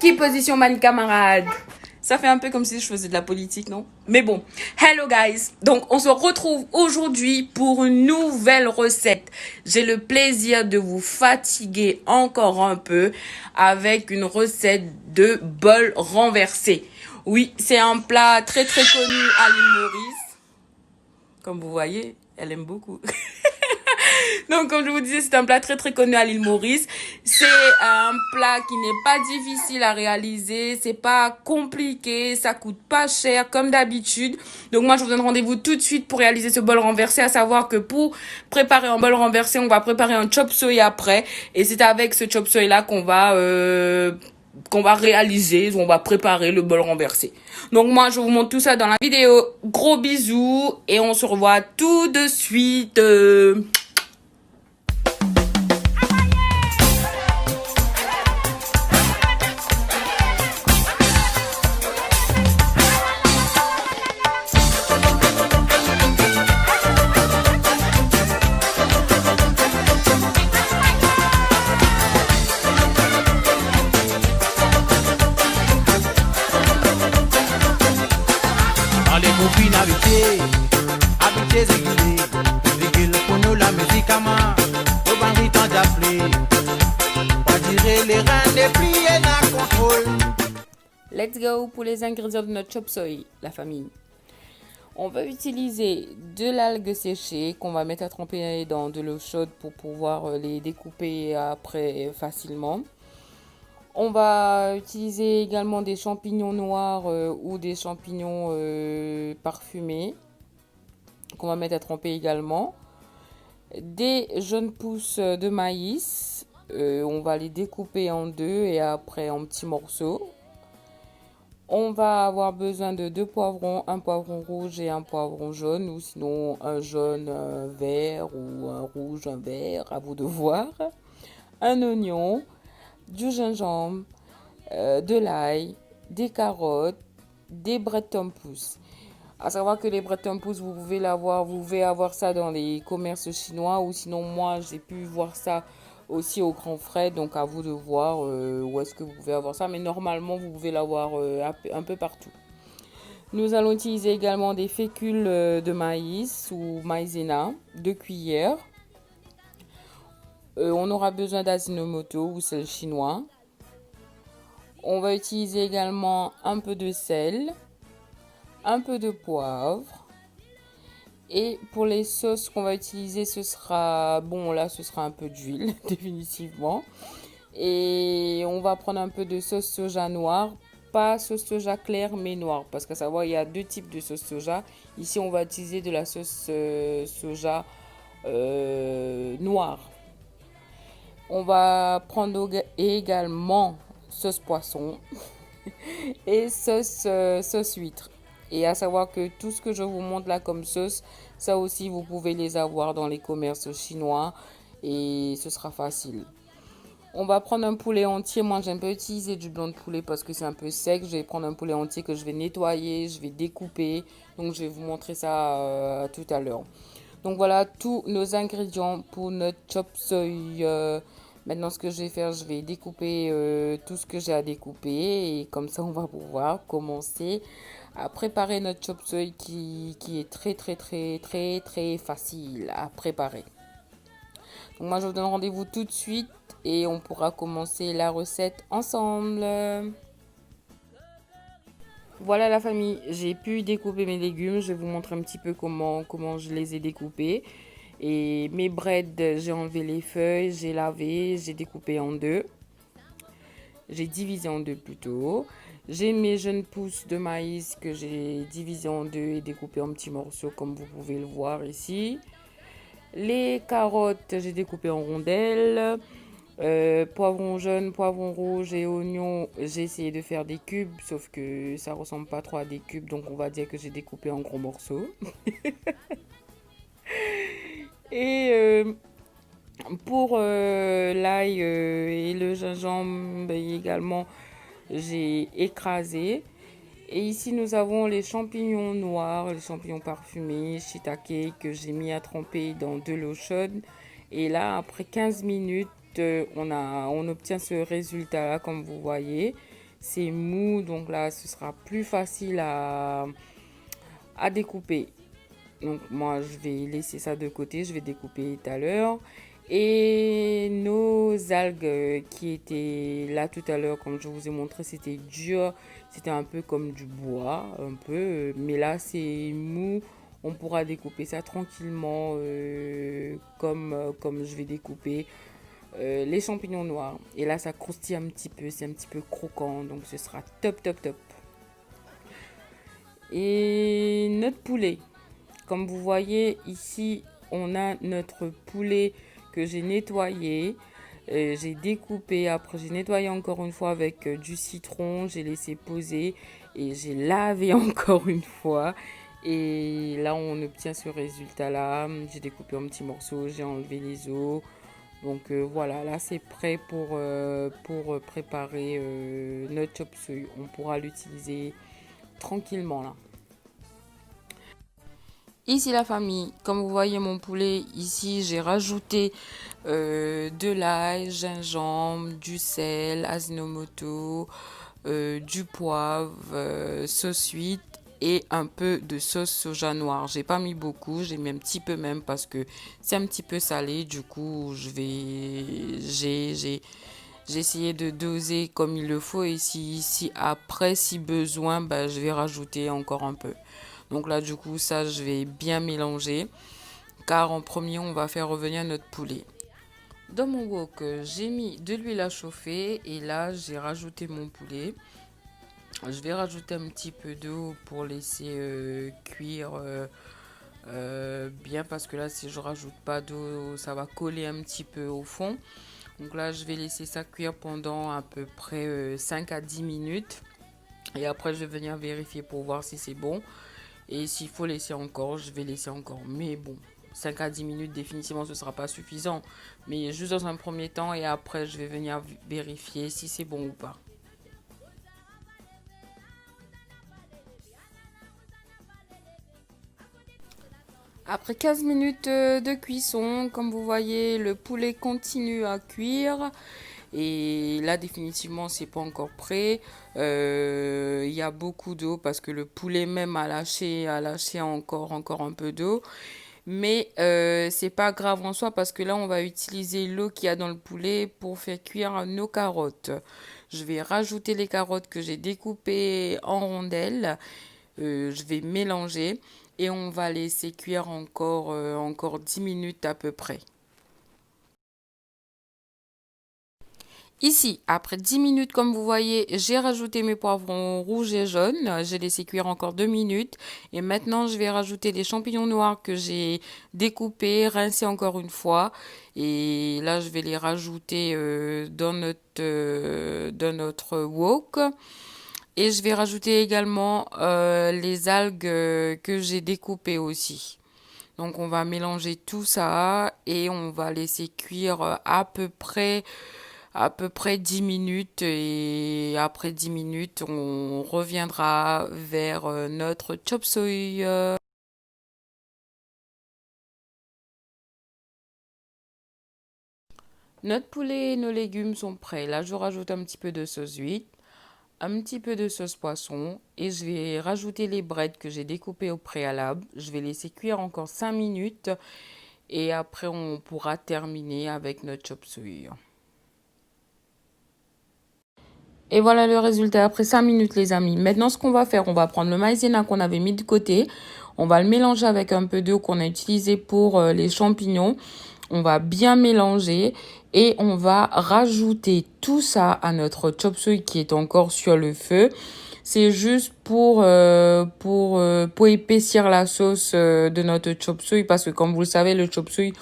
Qui position man camarade? Ça fait un peu comme si je faisais de la politique, non? Mais bon, hello guys. Donc, on se retrouve aujourd'hui pour une nouvelle recette. J'ai le plaisir de vous fatiguer encore un peu avec une recette de bol renversé. Oui, c'est un plat très très connu à l'île Maurice. Comme vous voyez, elle aime beaucoup. Donc, comme je vous disais, c'est un plat très très connu à l'île Maurice. C'est un plat qui n'est pas difficile à réaliser. C'est pas compliqué. Ça coûte pas cher comme d'habitude. Donc, moi, je vous donne rendez-vous tout de suite pour réaliser ce bol renversé. À savoir que pour préparer un bol renversé, on va préparer un chop suey après. Et c'est avec ce chop suey là qu'on va réaliser, on va préparer le bol renversé. Donc moi, je vous montre tout ça dans la vidéo. Gros bisous et on se revoit tout de suite. Copine habituée régule pour nous la musique à main, au bandit temps d'appeler, on dirait les reins dépliés la contrôle. Let's go pour les ingrédients de notre chop suey, la famille. On va utiliser de l'algue séchée qu'on va mettre à tremper dans de l'eau chaude pour pouvoir les découper après facilement. On va utiliser également des champignons noirs ou des champignons parfumés qu'on va mettre à tremper également. Des jeunes pousses de maïs, on va les découper en deux et après en petits morceaux. On va avoir besoin de 2 poivrons, un poivron rouge et un poivron jaune, ou sinon un jaune, un vert ou un rouge, un vert, à vous de voir. Un oignon, du gingembre, de l'ail, des carottes, des bread pousses. À savoir que les bread pousses, vous pouvez avoir ça dans les commerces chinois ou sinon moi j'ai pu voir ça aussi au grand frais, donc à vous de voir où est-ce que vous pouvez avoir ça, mais normalement vous pouvez l'avoir un peu partout. Nous allons utiliser également des fécules de maïs ou maïzena, 2 cuillères. On aura besoin d'azinomoto ou sel chinois. On va utiliser également un peu de sel, un peu de poivre. Et pour les sauces qu'on va utiliser, ce sera un peu d'huile, définitivement. Et on va prendre un peu de sauce soja noire, pas sauce soja claire mais noire, parce qu'à savoir il y a 2 types de sauce soja. Ici on va utiliser de la sauce soja noire. On va prendre également sauce poisson et sauce huître. Et à savoir que tout ce que je vous montre là comme sauce, ça aussi vous pouvez les avoir dans les commerces chinois et ce sera facile. On va prendre un poulet entier. Moi j'aime pas utiliser du blanc de poulet parce que c'est un peu sec. Je vais prendre un poulet entier que je vais nettoyer, je vais découper. Donc je vais vous montrer ça tout à l'heure. Donc voilà tous nos ingrédients pour notre chop suey. Maintenant, ce que je vais faire, je vais découper tout ce que j'ai à découper et comme ça, on va pouvoir commencer à préparer notre chop suey qui est très, très, très, très, très facile à préparer. Donc, moi, je vous donne rendez-vous tout de suite et on pourra commencer la recette ensemble. Voilà la famille, j'ai pu découper mes légumes. Je vais vous montrer un petit peu comment je les ai découpés. Et mes breads, j'ai enlevé les feuilles, j'ai lavé, j'ai découpé en deux. J'ai divisé en deux plutôt. J'ai mes jeunes pousses de maïs que j'ai divisé en deux et découpé en petits morceaux comme vous pouvez le voir ici. Les carottes, j'ai découpé en rondelles. Poivron jaune, poivron rouge et oignon, j'ai essayé de faire des cubes, sauf que ça ressemble pas trop à des cubes, donc on va dire que j'ai découpé en gros morceaux. Et pour l'ail et le gingembre également, j'ai écrasé. Et ici, nous avons les champignons noirs, les champignons parfumés, shiitake, que j'ai mis à tremper dans de l'eau chaude. Et là, après 15 minutes, on obtient ce résultat-là, comme vous voyez. c'est mou, donc là ce sera plus facile à découper. Donc moi je vais laisser ça de côté, je vais découper tout à l'heure. Et nos algues qui étaient là tout à l'heure, comme je vous ai montré, c'était dur, c'était un peu comme du bois, un peu, mais là c'est mou. On pourra découper ça tranquillement comme je vais découper les champignons noirs. Et là ça croustille un petit peu, c'est un petit peu croquant, donc ce sera top top top. Et notre poulet, comme vous voyez ici, on a notre poulet que j'ai nettoyé. J'ai découpé, après j'ai nettoyé encore une fois avec du citron, j'ai laissé poser et j'ai lavé encore une fois. Et là on obtient ce résultat là. J'ai découpé en petits morceaux, j'ai enlevé les os. Donc voilà, là c'est prêt pour préparer notre chop suey. On pourra l'utiliser tranquillement là. Ici la famille, comme vous voyez mon poulet, ici j'ai rajouté de l'ail, gingembre, du sel, azinomoto, du poivre, sauce huître et un peu de sauce soja noire. J'ai pas mis beaucoup, j'ai mis un petit peu même parce que c'est un petit peu salé. Du coup, j'ai essayé de doser comme il le faut et si après, si besoin, bah, je vais rajouter encore un peu. Donc là, du coup, ça, je vais bien mélanger car en premier, on va faire revenir notre poulet. Dans mon wok, j'ai mis de l'huile à chauffer et là, j'ai rajouté mon poulet. Je vais rajouter un petit peu d'eau pour laisser cuire bien parce que là, si je rajoute pas d'eau, ça va coller un petit peu au fond. Donc là, je vais laisser ça cuire pendant à peu près 5 à 10 minutes. Et après, je vais venir vérifier pour voir si c'est bon. Et s'il faut laisser encore, je vais laisser encore. Mais bon, 5 à 10 minutes, définitivement, ce ne sera pas suffisant. Mais juste dans un premier temps et après, je vais venir vérifier si c'est bon ou pas. Après 15 minutes de cuisson, comme vous voyez, le poulet continue à cuire. Et là, définitivement, c'est pas encore prêt. Il y a beaucoup d'eau parce que le poulet même a lâché encore un peu d'eau. Mais c'est pas grave en soi parce que là, on va utiliser l'eau qu'il y a dans le poulet pour faire cuire nos carottes. Je vais rajouter les carottes que j'ai découpées en rondelles. Je vais mélanger et on va laisser cuire encore 10 minutes à peu près. Ici, après 10 minutes, comme vous voyez, j'ai rajouté mes poivrons rouges et jaunes. J'ai laissé cuire encore 2 minutes. Et maintenant, je vais rajouter les champignons noirs que j'ai découpés, rincés encore une fois. Et là, je vais les rajouter dans notre wok. Et je vais rajouter également les algues que j'ai découpées aussi. Donc, on va mélanger tout ça et on va laisser cuire à peu près 10 minutes et après 10 minutes, on reviendra vers notre chop suey. Notre poulet et nos légumes sont prêts. Là, je rajoute un petit peu de sauce huître, un petit peu de sauce poisson et je vais rajouter les breads que j'ai découpées au préalable. Je vais laisser cuire encore 5 minutes et après, on pourra terminer avec notre chop suey. Et voilà le résultat après 5 minutes, les amis. Maintenant, ce qu'on va faire, on va prendre le maïzena qu'on avait mis de côté. On va le mélanger avec un peu d'eau qu'on a utilisé pour les champignons. On va bien mélanger et on va rajouter tout ça à notre chop suey qui est encore sur le feu. C'est juste pour épaissir la sauce de notre chop suey parce que comme vous le savez, le chop suey,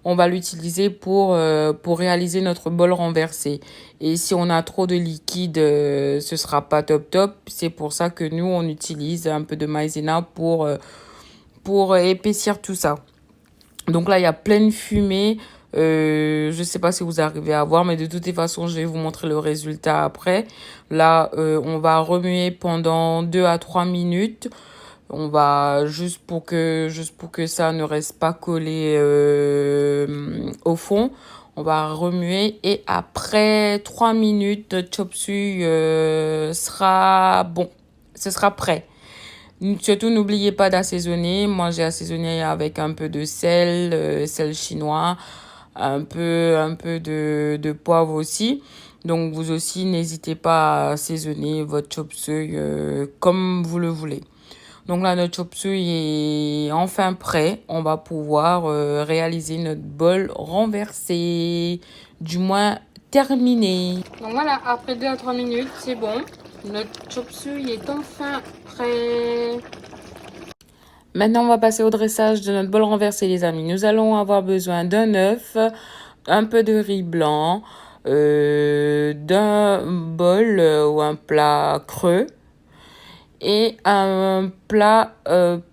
on va l'utiliser pour réaliser notre bol renversé. Et si on a trop de liquide, ce sera pas top top. C'est pour ça que nous, on utilise un peu de maïzena pour épaissir tout ça. Donc là, il y a pleine fumée. Je sais pas si vous arrivez à voir, mais de toutes les façons, je vais vous montrer le résultat après. Là, on va remuer pendant 2 à 3 minutes. On va juste pour que ça ne reste pas collé au fond. On va remuer et après 3 minutes, notre chop suey sera bon. Ce sera prêt. Surtout, n'oubliez pas d'assaisonner. Moi, j'ai assaisonné avec un peu de sel, sel chinois, un peu de poivre aussi. Donc, vous aussi, n'hésitez pas à assaisonner votre chop suey comme vous le voulez. Donc là, notre chop suey est enfin prêt. On va pouvoir réaliser notre bol renversé. Du moins, terminé. Donc voilà, après 2 à 3 minutes, c'est bon. Notre chop suey est enfin prêt. Maintenant, on va passer au dressage de notre bol renversé, les amis. Nous allons avoir besoin d'un œuf, un peu de riz blanc, d'un bol ou un plat creux et un plat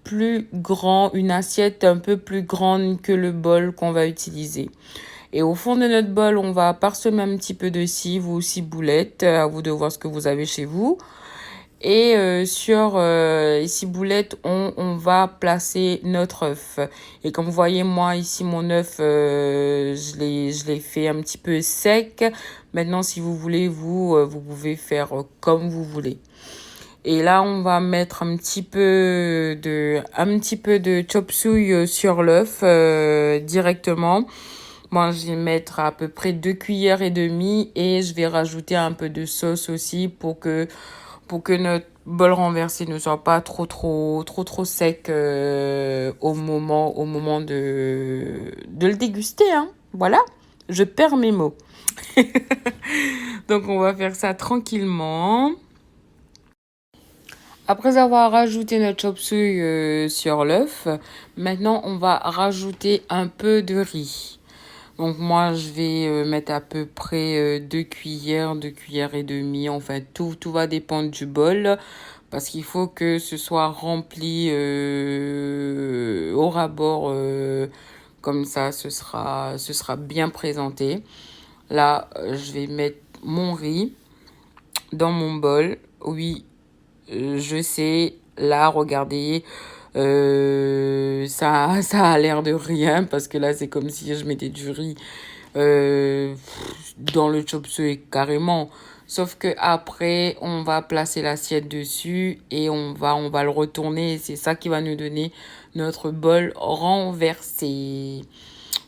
plus grand, une assiette un peu plus grande que le bol qu'on va utiliser. Et au fond de notre bol, on va parsemer un petit peu de cive ou ciboulette, à vous de voir ce que vous avez chez vous. Et sur les ciboulettes, on va placer notre œuf. Et comme vous voyez, moi ici, mon œuf, je l'ai fait un petit peu sec. Maintenant, si vous voulez, vous pouvez faire comme vous voulez. Et là, on va mettre un petit peu de chop suey sur l'œuf directement. Moi, je vais mettre à peu près 2 cuillères et demie et je vais rajouter un peu de sauce aussi pour que notre bol renversé ne soit pas trop sec au moment de le déguster, hein. Voilà, je perds mes mots. Donc, on va faire ça tranquillement. Après avoir rajouté notre chop suey sur l'œuf, maintenant, on va rajouter un peu de riz. Donc moi, je vais mettre à peu près 2 cuillères et demie. Enfin, tout va dépendre du bol. Parce qu'il faut que ce soit rempli au rabord. Comme ça, ce sera bien présenté. Là, je vais mettre mon riz dans mon bol. Oui, je sais. Là, regardez. Ça a l'air de rien parce que là c'est comme si je mettais du riz dans le chop suey carrément, sauf que après on va placer l'assiette dessus et on va le retourner et c'est ça qui va nous donner notre bol renversé.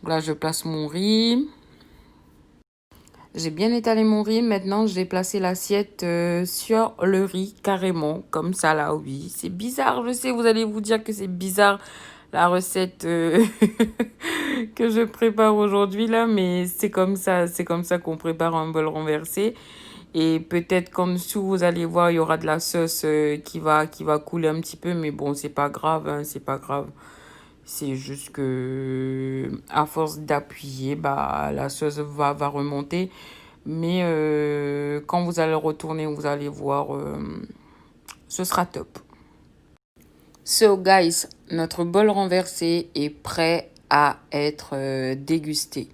Là je place mon riz. J'ai bien étalé mon riz. Maintenant, je vais placer l'assiette sur le riz carrément. Comme ça, là, oui. C'est bizarre, je sais. Vous allez vous dire que c'est bizarre, la recette que je prépare aujourd'hui, là. Mais c'est comme ça. C'est comme ça qu'on prépare un bol renversé. Et peut-être qu'en dessous, vous allez voir, il y aura de la sauce qui va couler un petit peu. Mais bon, c'est pas grave, hein, c'est pas grave. C'est juste que à force d'appuyer, bah, la sauce va remonter. Mais quand vous allez retourner, vous allez voir, ce sera top. So guys, notre bol renversé est prêt à être dégusté.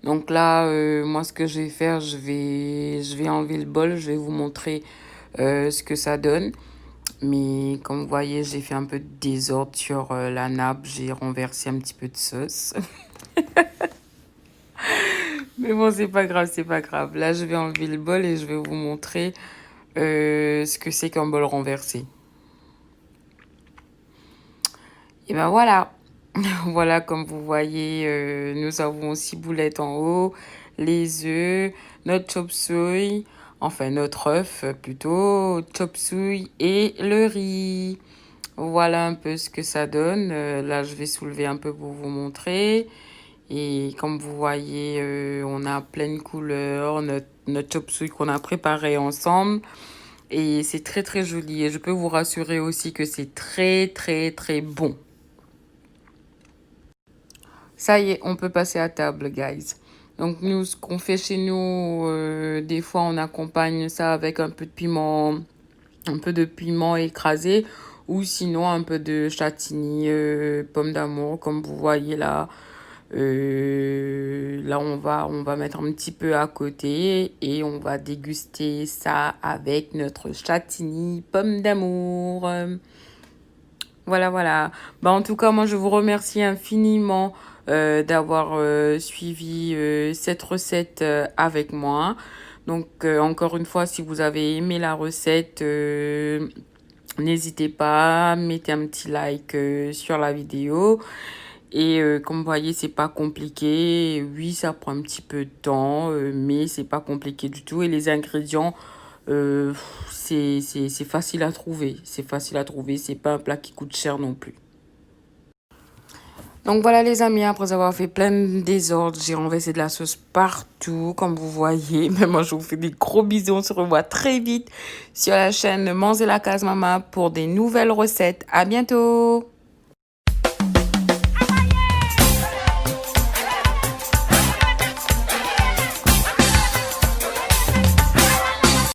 Donc là, moi ce que je vais faire, je vais enlever le bol, je vais vous montrer ce que ça donne. Mais comme vous voyez, j'ai fait un peu de désordre sur la nappe. J'ai renversé un petit peu de sauce. Mais bon, c'est pas grave, c'est pas grave. Là, je vais enlever le bol et je vais vous montrer ce que c'est qu'un bol renversé. Et ben voilà. Voilà, comme vous voyez, nous avons aussi boulettes en haut, les œufs, notre chop suey, enfin notre œuf plutôt, chop suey et le riz. Voilà un peu ce que ça donne. Là, je vais soulever un peu pour vous montrer. Et comme vous voyez, on a pleine couleur, notre chop suey qu'on a préparé ensemble. Et c'est très joli. Et je peux vous rassurer aussi que c'est très bon. Ça y est, on peut passer à table, guys. Donc nous, ce qu'on fait chez nous, des fois on accompagne ça avec un peu de piment écrasé. Ou sinon un peu de châtaignier, pomme d'amour, comme vous voyez là. Là, on va mettre un petit peu à côté et on va déguster ça avec notre châtaignier pomme d'amour. Voilà. Bah, en tout cas, moi, je vous remercie infiniment d'avoir suivi cette recette avec moi. Donc, encore une fois, si vous avez aimé la recette, n'hésitez pas, mettez un petit like sur la vidéo. Et comme vous voyez, c'est pas compliqué. Oui, ça prend un petit peu de temps, mais c'est pas compliqué du tout. Et les ingrédients, euh, c'est facile à trouver. C'est facile à trouver. C'est pas un plat qui coûte cher non plus. Donc voilà les amis, après avoir fait plein de désordres, j'ai renversé de la sauce partout, comme vous voyez. Mais moi, je vous fais des gros bisous. On se revoit très vite sur la chaîne Mangez la Case Mama pour des nouvelles recettes. À bientôt!